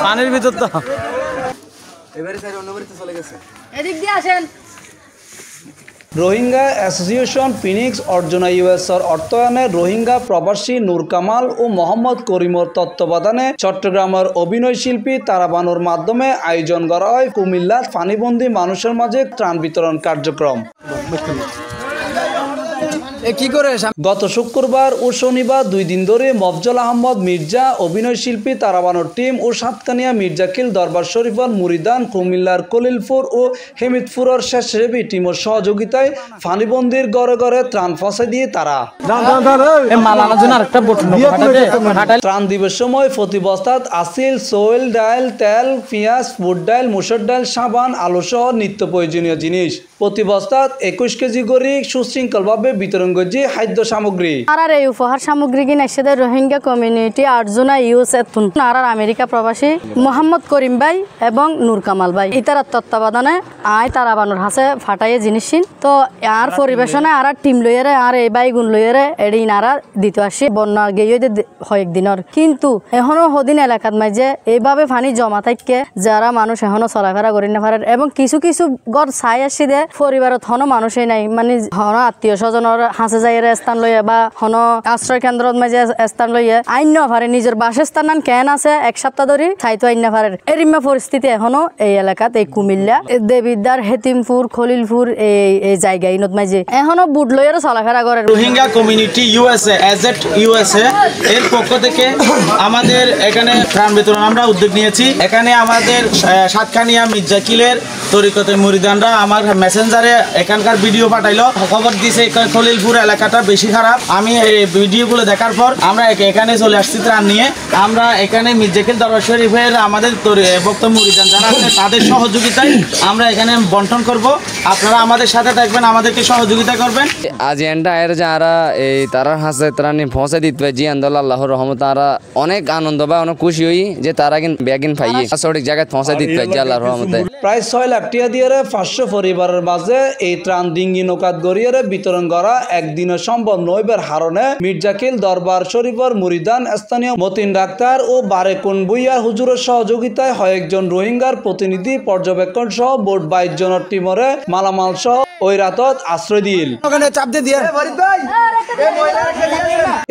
পানির ভিতর তো রোহিঙ্গা অ্যাসোসিয়েশন ফিনিক্স অর্জনা ইউএসর অর্থায়নে রোহিঙ্গা প্রবাসী নূর কামাল ও মোহাম্মদ করিমর তত্ত্বাবধানে চট্টগ্রামের অভিনয় শিল্পী তারা বানুর মাধ্যমে আয়োজন করা হয় কুমিল্লার পানিবন্দী মানুষের মাঝে ত্রাণ বিতরণ কার্যক্রম। গত শুক্রবার ও শনিবার 2 দিন ধরে মফজল আহমদ মির্জা অভিনয় শিল্পী তারাবানোর টিম ও সাতকানিয়া মির্জাকিল দরবার শরীফর মুরিদান কুমিল্লার কলিলপুর ও হেমিদপুরের স্বেচ্ছাসেবী টিমের সহযোগিতায় পানিবন্দির ঘরে ঘরে ত্রাণ পৌঁছে দিয়ে তারা ত্রাণ দিবস সময় প্রতি বস্তাত আসিল, সোয়েল, ডাল, তেল, পেঁয়াজ, ফুট ডাল, মুসুর ডাল, সাবান, আলু সহ নিত্য প্রয়োজনীয় জিনিস প্রতি বস্তাত 21 কেজি করে সুশৃঙ্খলভাবে বিতরণ করছে খাদ্য সামগ্রী। আর এই উপহার সামগ্রী কিনে এসে রোহিঙ্গা কমিউনিটি আর্জুনা ইউএস আর আমেরিকা প্রবাসী মোহাম্মদ করিম ভাই এবং নূর কামাল ভাই ইতার তত্ত্বাবধানে তারা বানুর হাসে ফাটাইয়ে জিনিস তো আর পরিবেশনে আর টিম লইয়ারে আর এই ভাই গুণ লইয়ারে এদিন আর দিতে আসি বন্যা গিয়ে কয়েকদিনের কিন্তু এখনো হদিন এলাকাত মাঝে এইভাবে পানি জমা থাকে যারা মানুষ এখনো চলাফেরা করি না পারে এবং কিছু কিছু ঘর চাই আসি দে পরিবারত হনো মানুষই নাই মানে হন আত্মীয় স্বজনের হাসে যাই স্থান লইয়া বা হন আশ্রয় কেন্দ্রত মাঝে স্থান লইয়া আইন না পারে নিজের বাসস্থান কেন আছে 1 সপ্তাহ ধরে খাইতো আইন না পারে এরিমা পরিস্থিতি এখনো এই এলাকাত এই কুমিল্লা দেবিদ্দার হেতিমপুর খলিলপুর এই জায়গায় ইনত মাঝে এখনো বুট লইয়ার চলাফেরা করে। রোহিঙ্গা কমিউনিটি ইউএসএ এজেট ইউএসএ এর পক্ষ থেকে আমাদের এখানে ত্রাণ বিতরণ আমরা উদ্যোগ নিয়েছি। এখানে আমাদের সাতকানিয়া মির্জাকিলের তরিকতে মুরিদানরা আমার মেসেঞ্জারে এখানকার ভিডিও পাঠাইলো, খবর দিয়েছে খলিলপুর এলাকাটা বেশি খারাপ। আমি এই ভিডিওগুলো দেখার পর আমরা এখানে চলে আসছি ত্রাণ নিয়ে। আমরা এখানে মির্জাকিল দরবার শরীফের আমাদের ভক্ত মুরিদান যারা আছে তাদের সহযোগিতায় আমরা এখানে বন্টন করব। আপনারা আমাদের সাথে থাকবেন, আমাদেরকে সহযোগিতা করবেন। আজ এন্টায়ার যারা এই তারার হাসে ত্রাণী পৌঁছে দিতে জি আন্দোলন আল্লাহর রহমত তারা অনেক আনন্দ বা অনেক খুশি হই যে তারা ব্যাগিন পাইয়ে সঠিক জায়গায় পৌঁছে দিতে পারছি আল্লাহর রহমতে। প্রায় 6 লাখ টাকা দিয়ে 500 পরিবারের মাঝে এই ত্রাণ ডিঙ্গি নৌকাত গড়িয়ে বিতরণ করা একদিনে সম্ভব নইবার হারণে মির্জাকিল দরবার শরীফের মুরিদান স্থানীয় মতিন ডাক্তার ও বারেকুন বুইয়ার হুজুরের সহযোগিতায় কয়েকজন রোহিঙ্গার প্রতিনিধি পর্যবেক্ষণ সহ বোট 22 জনের টিমরে মালামাল সহ ওই রাতত আশ্রয় দিল।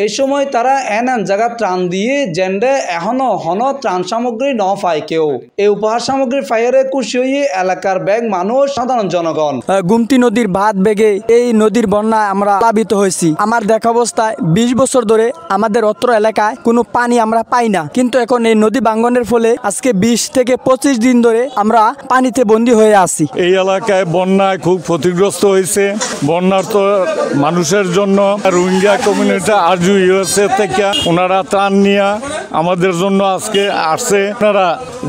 এই সময় তারা এন জায়গা ত্রাণ দিয়ে জেন্ডে এখনো হন ত্রাণ সামগ্রী ন পায় কেউ। এই উপহার সামগ্রী ফায়ারে খুশি হয়ে এলাকার ব্যাগ মানুষ সাধারণ জনগণ। গুমতি নদীর ভাত বেগে এই নদীর বন্যায় আমরা প্লাবিত হয়েছি। আমার দেখা অবস্থায় 20 বছর ধরে আমাদের অত্র এলাকায় কোনো পানি আমরা পাই না, কিন্তু এখন এই নদী ভাঙ্গনের ফলে আজকে 20 থেকে 25 দিন ধরে আমরা পানিতে বন্দী হয়ে আছি। এই এলাকায় বন্যায় খুব ক্ষতিগ্রস্ত হয়েছে। বন্যার তো মানুষের জন্য রোহিঙ্গা কমিউনিটি আরজু ইউএসএ থেকে ওনারা ত্রাণ নিয়ে আমাদের জন্য আজকে আসছে। আপনারা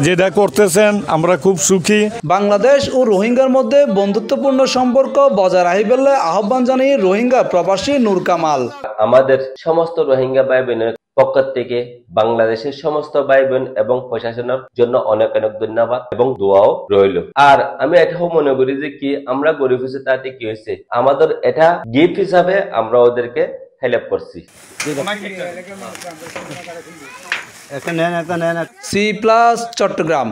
যেটা করতেছেন আমরা খুব সুখী। বাংলাদেশ ও রোহিঙ্গার মধ্যে বন্ধুত্বপূর্ণ সম্পর্ক বজায় রাখিবেলে আহ্বান জানিয়ে রোহিঙ্গা প্রবাসী নূর কামাল। আমাদের সমস্ত রোহিঙ্গা ভাই বোনের পক্ষ থেকে বাংলাদেশের সমস্ত ভাই বোন এবং প্রশাসনের জন্য অনেক অনেক ধন্যবাদ এবং দোয়াও রইল। আর আমি এটাও মনে করি যে কি আমরা গরিব হয়েছে তাতে কি হয়েছে, আমাদের এটা গিফট হিসাবে আমরা ওদেরকে হেল্প করছি। C+ চট্টগ্রাম।